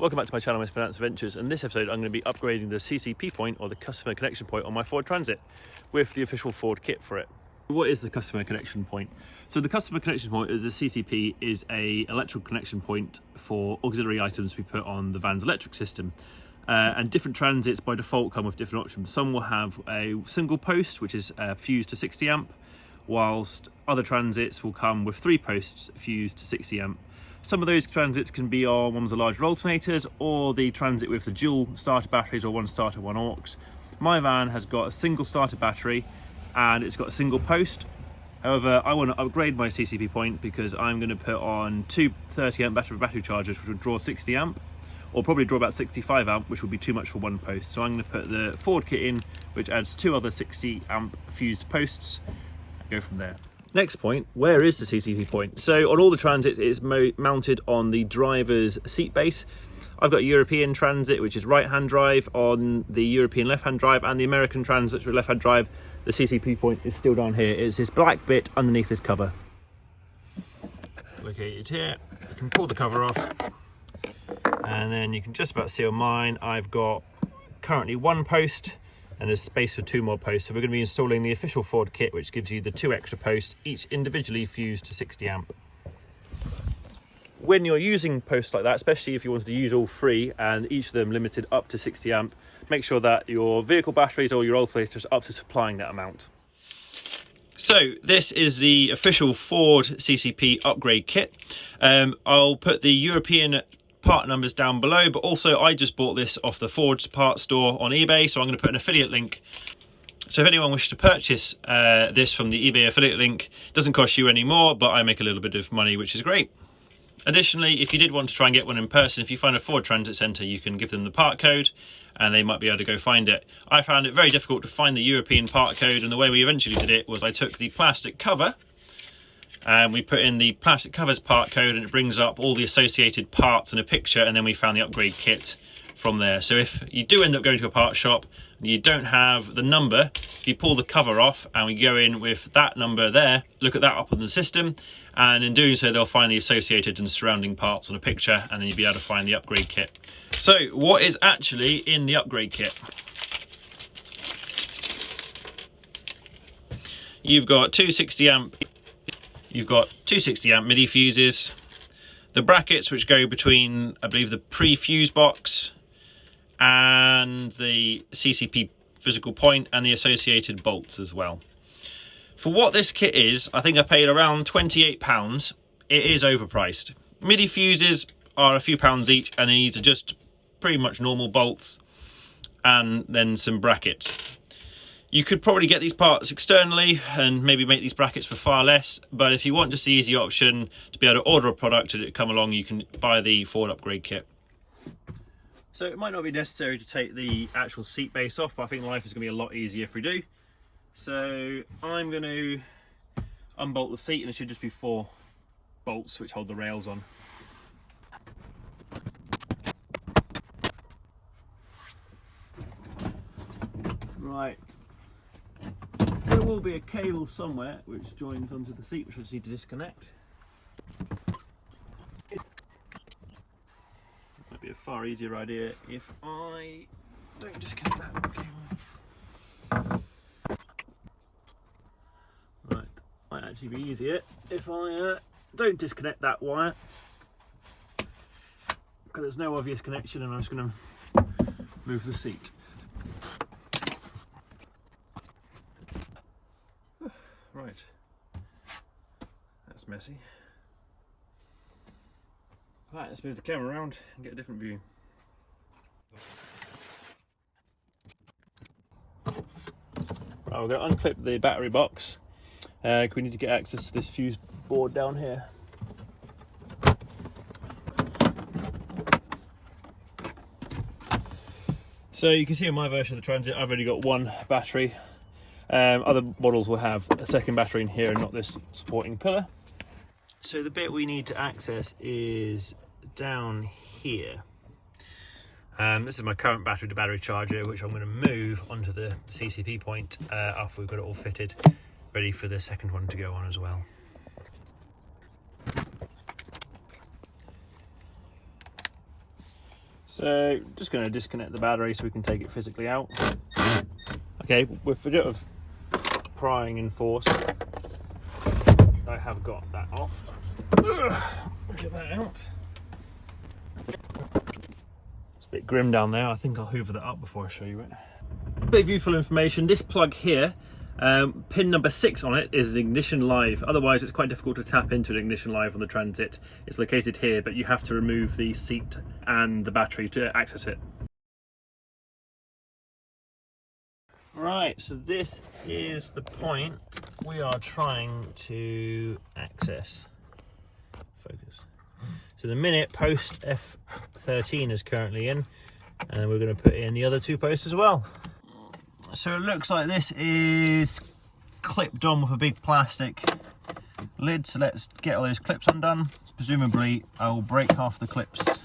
Welcome back to my channel, Mispronounced Adventures. In this episode, I'm going to be upgrading the CCP point, or the customer connection point, on my Ford Transit with the official Ford kit for it. What is the customer connection point? So the customer connection point is the CCP is a electrical connection point for auxiliary items we put on the van's electric system. And different transits by default come with different options. Some will have a single post, which is fused to 60 amp, whilst other transits will come with 3 posts fused to 60 amp. Some of those transits can be on ones with larger alternators, or the transit with the dual starter batteries, or one starter, one aux. My van has got a single starter battery and it's got a single post. However, I want to upgrade my CCP point because I'm going to put on 2 30 amp battery chargers, which will draw 60 amp, or probably draw about 65 amp, which will be too much for one post. So I'm going to put the Ford kit in, which adds 2 other 60 amp fused posts, and go from there. Next point, where is the CCP point? So on all the transits, it's mounted on the driver's seat base. I've got a European transit, which is right-hand drive. On the European left-hand drive and the American transit, which is left-hand drive, the CCP point is still down here. It's this black bit underneath this cover. Located here. You can pull the cover off, and then you can just about see on mine, I've got currently 1 post, and there's space for 2 more posts. So we're going to be installing the official Ford kit, which gives you the 2 extra posts, each individually fused to 60 amp. When you're using posts like that, especially if you wanted to use all 3 and each of them limited up to 60 amp, make sure that your vehicle batteries or your alternators are up to supplying that amount. So this is the official Ford CCP upgrade kit. I'll put the European part numbers down below, but also I just bought this off the Ford's part store on eBay, so I'm going to put an affiliate link. So if anyone wishes to purchase this from the eBay affiliate link, it doesn't cost you any more, but I make a little bit of money, which is great. Additionally, if you did want to try and get one in person, if you find a Ford Transit Centre, you can give them the part code and they might be able to go find it. I found it very difficult to find the European part code, and the way we eventually did it was I took the plastic cover and we put in the plastic covers part code, and it brings up all the associated parts and a picture, and then we found the upgrade kit from there. So if you do end up going to a part shop and you don't have the number, if you pull the cover off and we go in with that number there, look at that up on the system, and in doing so they'll find the associated and surrounding parts on a picture, and then you'll be able to find the upgrade kit. So what is actually in the upgrade kit? You've got 260 amp MIDI fuses, the brackets which go between, I believe, the pre-fuse box and the CCP physical point, and the associated bolts as well. For what this kit is, I think I paid around £28. It is overpriced. MIDI fuses are a few pounds each, and these are just pretty much normal bolts and then some brackets. You could probably get these parts externally and maybe make these brackets for far less, but if you want just the easy option to be able to order a product and it come along, you can buy the Ford upgrade kit. So it might not be necessary to take the actual seat base off, but I think life is going to be a lot easier if we do. So I'm going to unbolt the seat, and it should just be 4 bolts which hold the rails on. Right. There will be a cable somewhere which joins onto the seat, which I just need to disconnect. Might be a far easier idea if I don't disconnect that cable. Right, might actually be easier if I don't disconnect that wire, because there's no obvious connection, and I'm just going to move the seat. Right, that's messy. Right, let's move the camera around and get a different view. Right, we're going to unclip the battery box. We need to get access to this fuse board down here. So you can see in my version of the Transit, I've only got 1 battery. Other models will have a second battery in here and not this supporting pillar. So the bit we need to access is down here. This is my current battery to battery charger, which I'm going to move onto the CCP point after we've got it all fitted, ready for the second one to go on as well. So just going to disconnect the battery so we can take it physically out. Okay, with a bit of prying and force, I have got that off. Get that out. It's a bit grim down there. I think I'll hoover that up before I show you it. A bit of useful information. This plug here, pin number 6 on it is an ignition live. Otherwise it's quite difficult to tap into an ignition live on the Transit. It's located here, but you have to remove the seat and the battery to access it. Right, so this is the point we are trying to access. Focus. So the minute post F13 is currently in, and we're going to put in the other 2 posts as well. So it looks like this is clipped on with a big plastic lid, so let's get all those clips undone. Presumably I'll break half the clips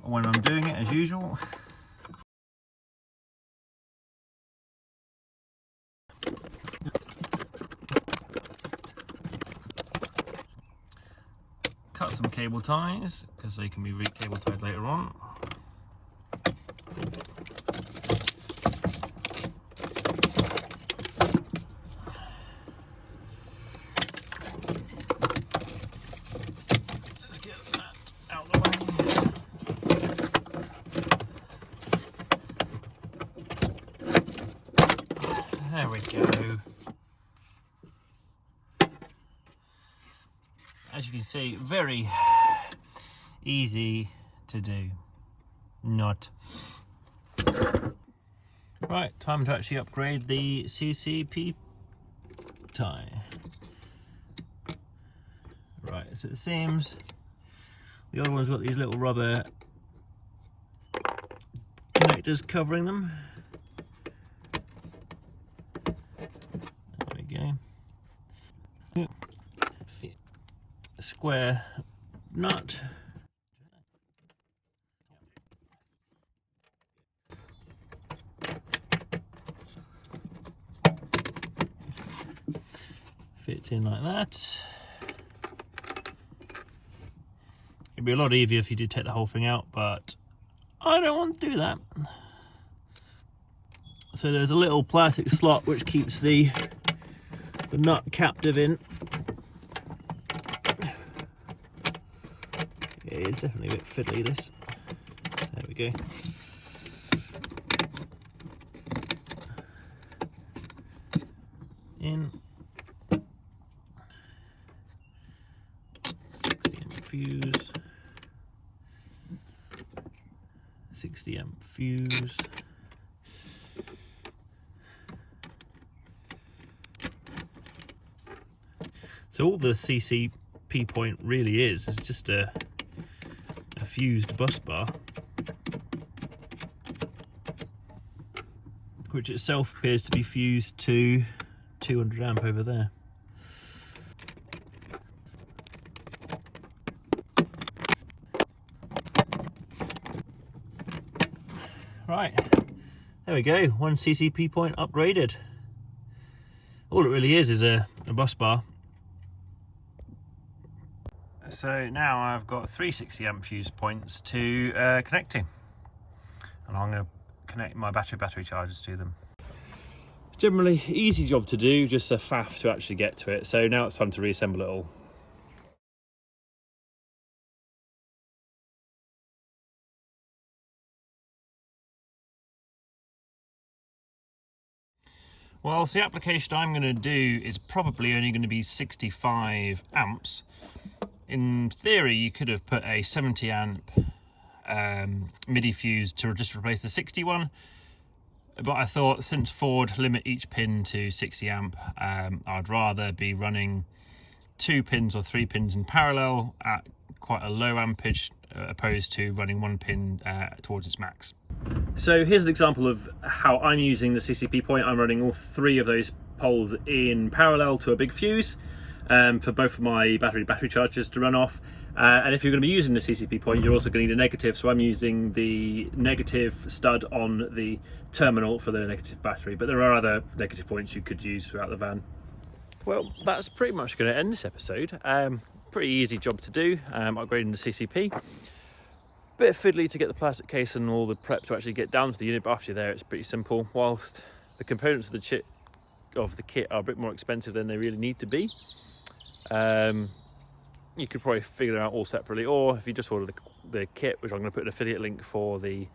when I'm doing it as usual. Cut some cable ties because they can be re-cable tied later on. Let's get that out of the way. There we go. As you can see, very easy to do. Not. Right, time to actually upgrade the CCP tie. Right, so it seems the other one's got these little rubber connectors covering them. There we go. Square nut. Fits in like that. It'd be a lot easier if you did take the whole thing out, but I don't want to do that. So there's a little plastic slot which keeps the nut captive in. Yeah, it's definitely a bit fiddly, this. There we go. In. 60 amp fuse. 60 amp fuse. So all the CCP point really is just a fused bus bar, which itself appears to be fused to 200 amp over there. Right, there we go, 1 CCP point upgraded. All it really is a bus bar. So now I've got 3 60 amp fuse points to connect to, and I'm going to connect my battery chargers to them. Generally easy job to do, just a faff to actually get to it. So now it's time to reassemble it all. Well, so the application I'm going to do is probably only going to be 65 amps. In theory, you could have put a 70 amp MIDI fuse to just replace the 60 one, but I thought since Ford limit each pin to 60 amp, I'd rather be running 2 pins or 3 pins in parallel at quite a low ampage opposed to running 1 pin towards its max. So here's an example of how I'm using the CCP point. I'm running all 3 of those poles in parallel to a big fuse for both of my battery chargers to run off. And if you're going to be using the CCP point, you're also going to need a negative, so I'm using the negative stud on the terminal for the negative battery, but there are other negative points you could use throughout the van. Well, that's pretty much going to end this episode. Pretty easy job to do, upgrading the CCP. Bit fiddly to get the plastic case and all the prep to actually get down to the unit, but after you're there, it's pretty simple. Whilst the components of the kit are a bit more expensive than they really need to be, you could probably figure them out all separately, or if you just order the kit, which I'm going to put an affiliate link for the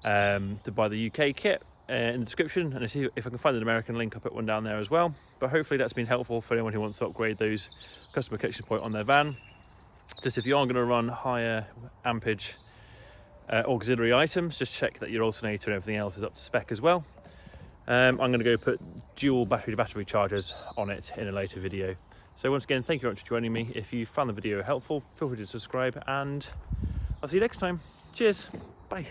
to buy the UK kit in the description, and see if I can find an American link, I'll put one down there as well. But hopefully that's been helpful for anyone who wants to upgrade those customer connection point on their van. Just if you are going to run higher ampage auxiliary items, just check that your alternator and everything else is up to spec as well. I'm going to go put dual battery chargers on it in a later video. So once again, thank you very much for joining me. If you found the video helpful, feel free to subscribe, and I'll see you next time. Cheers, bye.